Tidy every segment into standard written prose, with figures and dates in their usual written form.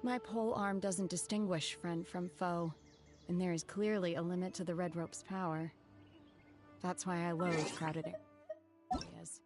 My pole arm doesn't distinguish friend from foe, and there is clearly a limit to the red rope's power. That's why I loathe crowded areas.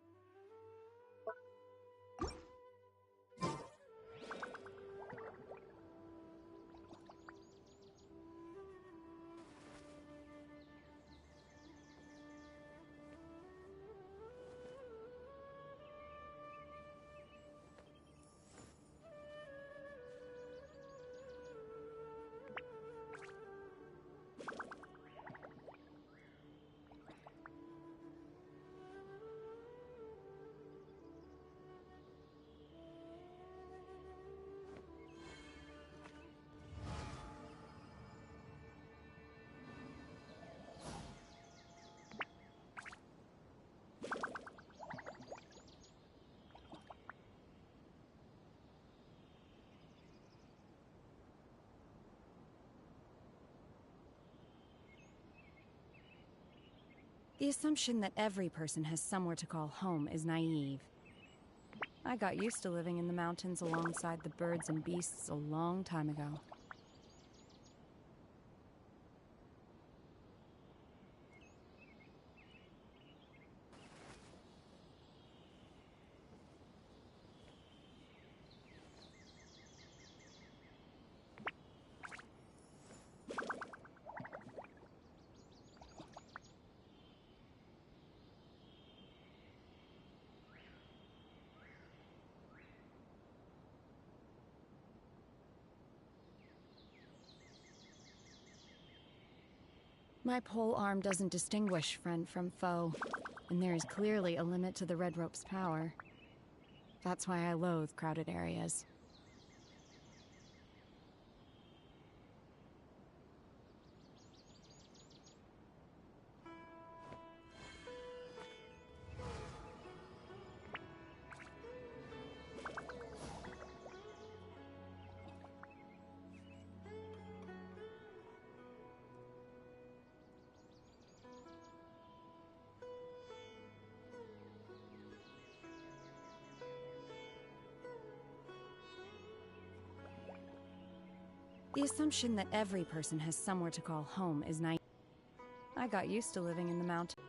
The assumption that every person has somewhere to call home is naive. I got used to living in the mountains alongside the birds and beasts a long time ago. My pole arm doesn't distinguish friend from foe, and there is clearly a limit to the red rope's power. That's why I loathe crowded areas. The assumption that every person has somewhere to call home is naive. I got used to living in the mountains.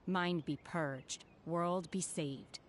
Mind be purged, world be saved.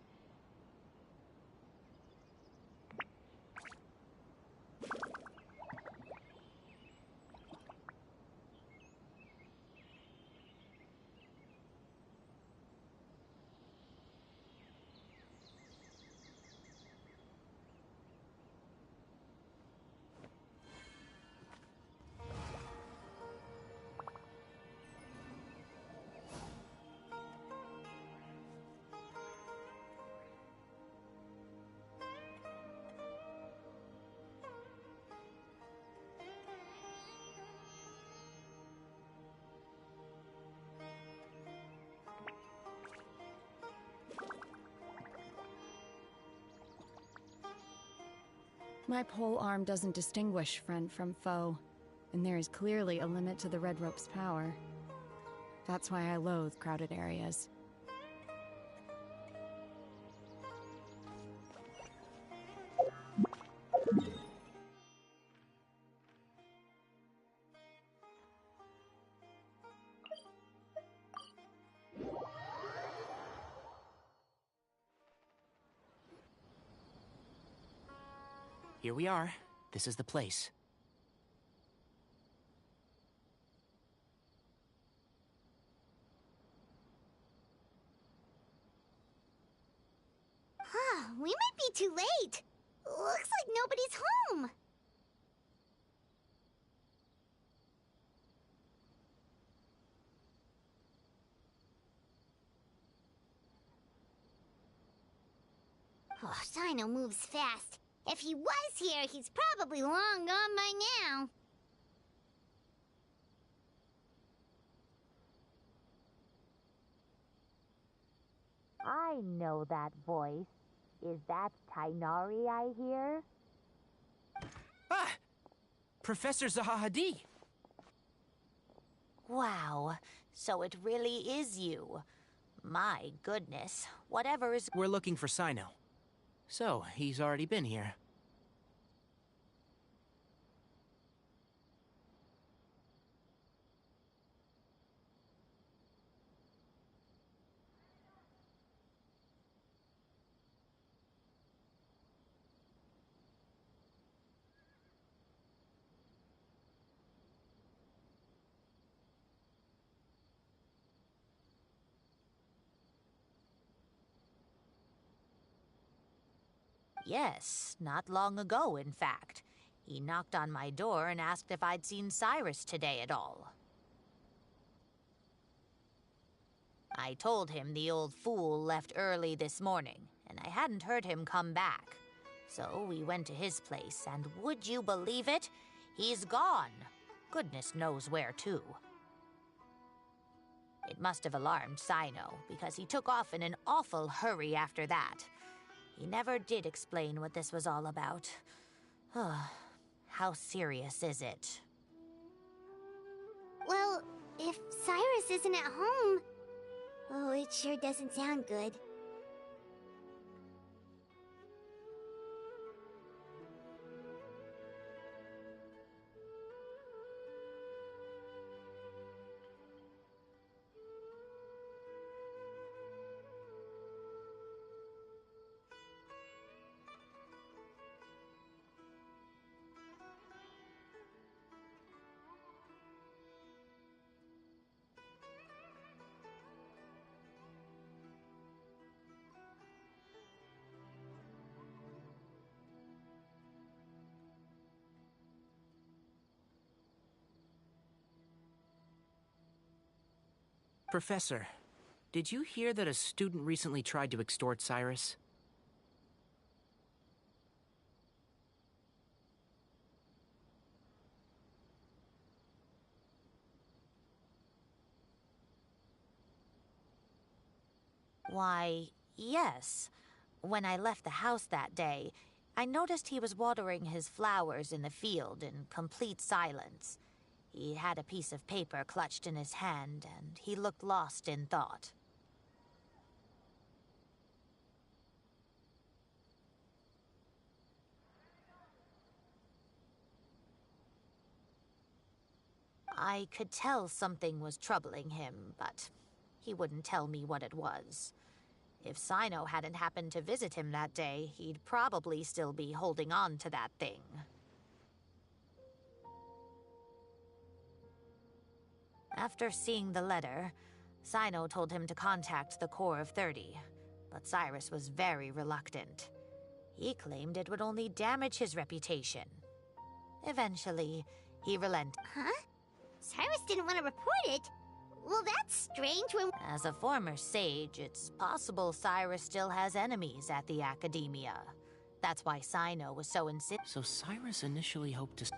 My pole arm doesn't distinguish friend from foe, and there is clearly a limit to the red rope's power. That's why I loathe crowded areas. Here we are. This is the place. We might be too late. Looks like nobody's home. Oh, Sino moves fast. If he was here, he's probably long gone by now. I know that voice. Is that Tainari I hear? Ah! Professor Zahahadi! Wow, so it really is you. My goodness, whatever is... We're looking for Sino. So, he's already been here. Yes, not long ago, in fact. He knocked on my door and asked if I'd seen Cyrus today at all. I told him the old fool left early this morning, and I hadn't heard him come back. So we went to his place, and would you believe it? He's gone. Goodness knows where to. It must have alarmed Sino, because he took off in an awful hurry after that. He never did explain what this was all about. How serious is it? Well, if Cyrus isn't at home... Oh, it sure doesn't sound good. Professor, did you hear that a student recently tried to extort Cyrus? Why, yes. When I left the house that day, I noticed he was watering his flowers in the field in complete silence. He had a piece of paper clutched in his hand, and he looked lost in thought. I could tell something was troubling him, but he wouldn't tell me what it was. If Sino hadn't happened to visit him that day, he'd probably still be holding on to that thing. After seeing the letter, Sino told him to contact the Corps of 30, but Cyrus was very reluctant. He claimed it would only damage his reputation. Eventually, he relented. Huh? Cyrus didn't want to report it? Well, that's strange when... As a former sage, it's possible Cyrus still has enemies at the Academia. That's why Sino was so insistent. So Cyrus initially hoped to...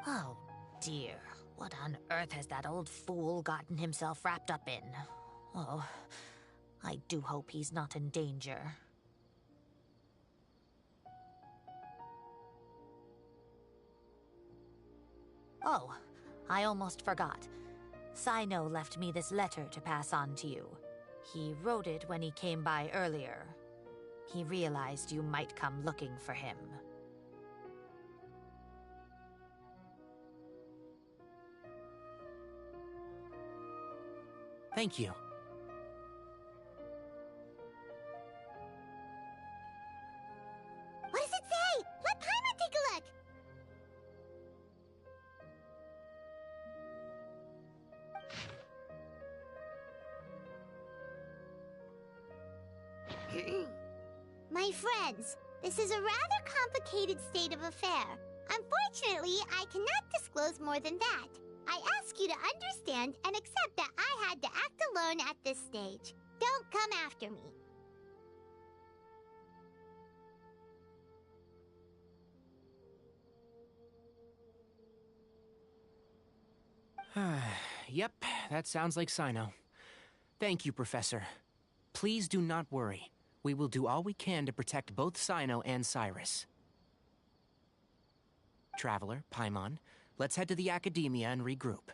Oh, dear. What on earth has that old fool gotten himself wrapped up in? Oh, I do hope he's not in danger. Oh, I almost forgot. Sino left me this letter to pass on to you. He wrote it when he came by earlier. He realized you might come looking for him. Thank you. my friends. This is a rather complicated state of affair. Unfortunately, I cannot disclose more than that. I ask you to understand and accept that I had to act alone at this stage. Don't come after me. Yep, that sounds like Sino. Thank you, Professor. Please do not worry. We will do all we can to protect both Sino and Cyrus. Traveler, Paimon, let's head to the Academia and regroup.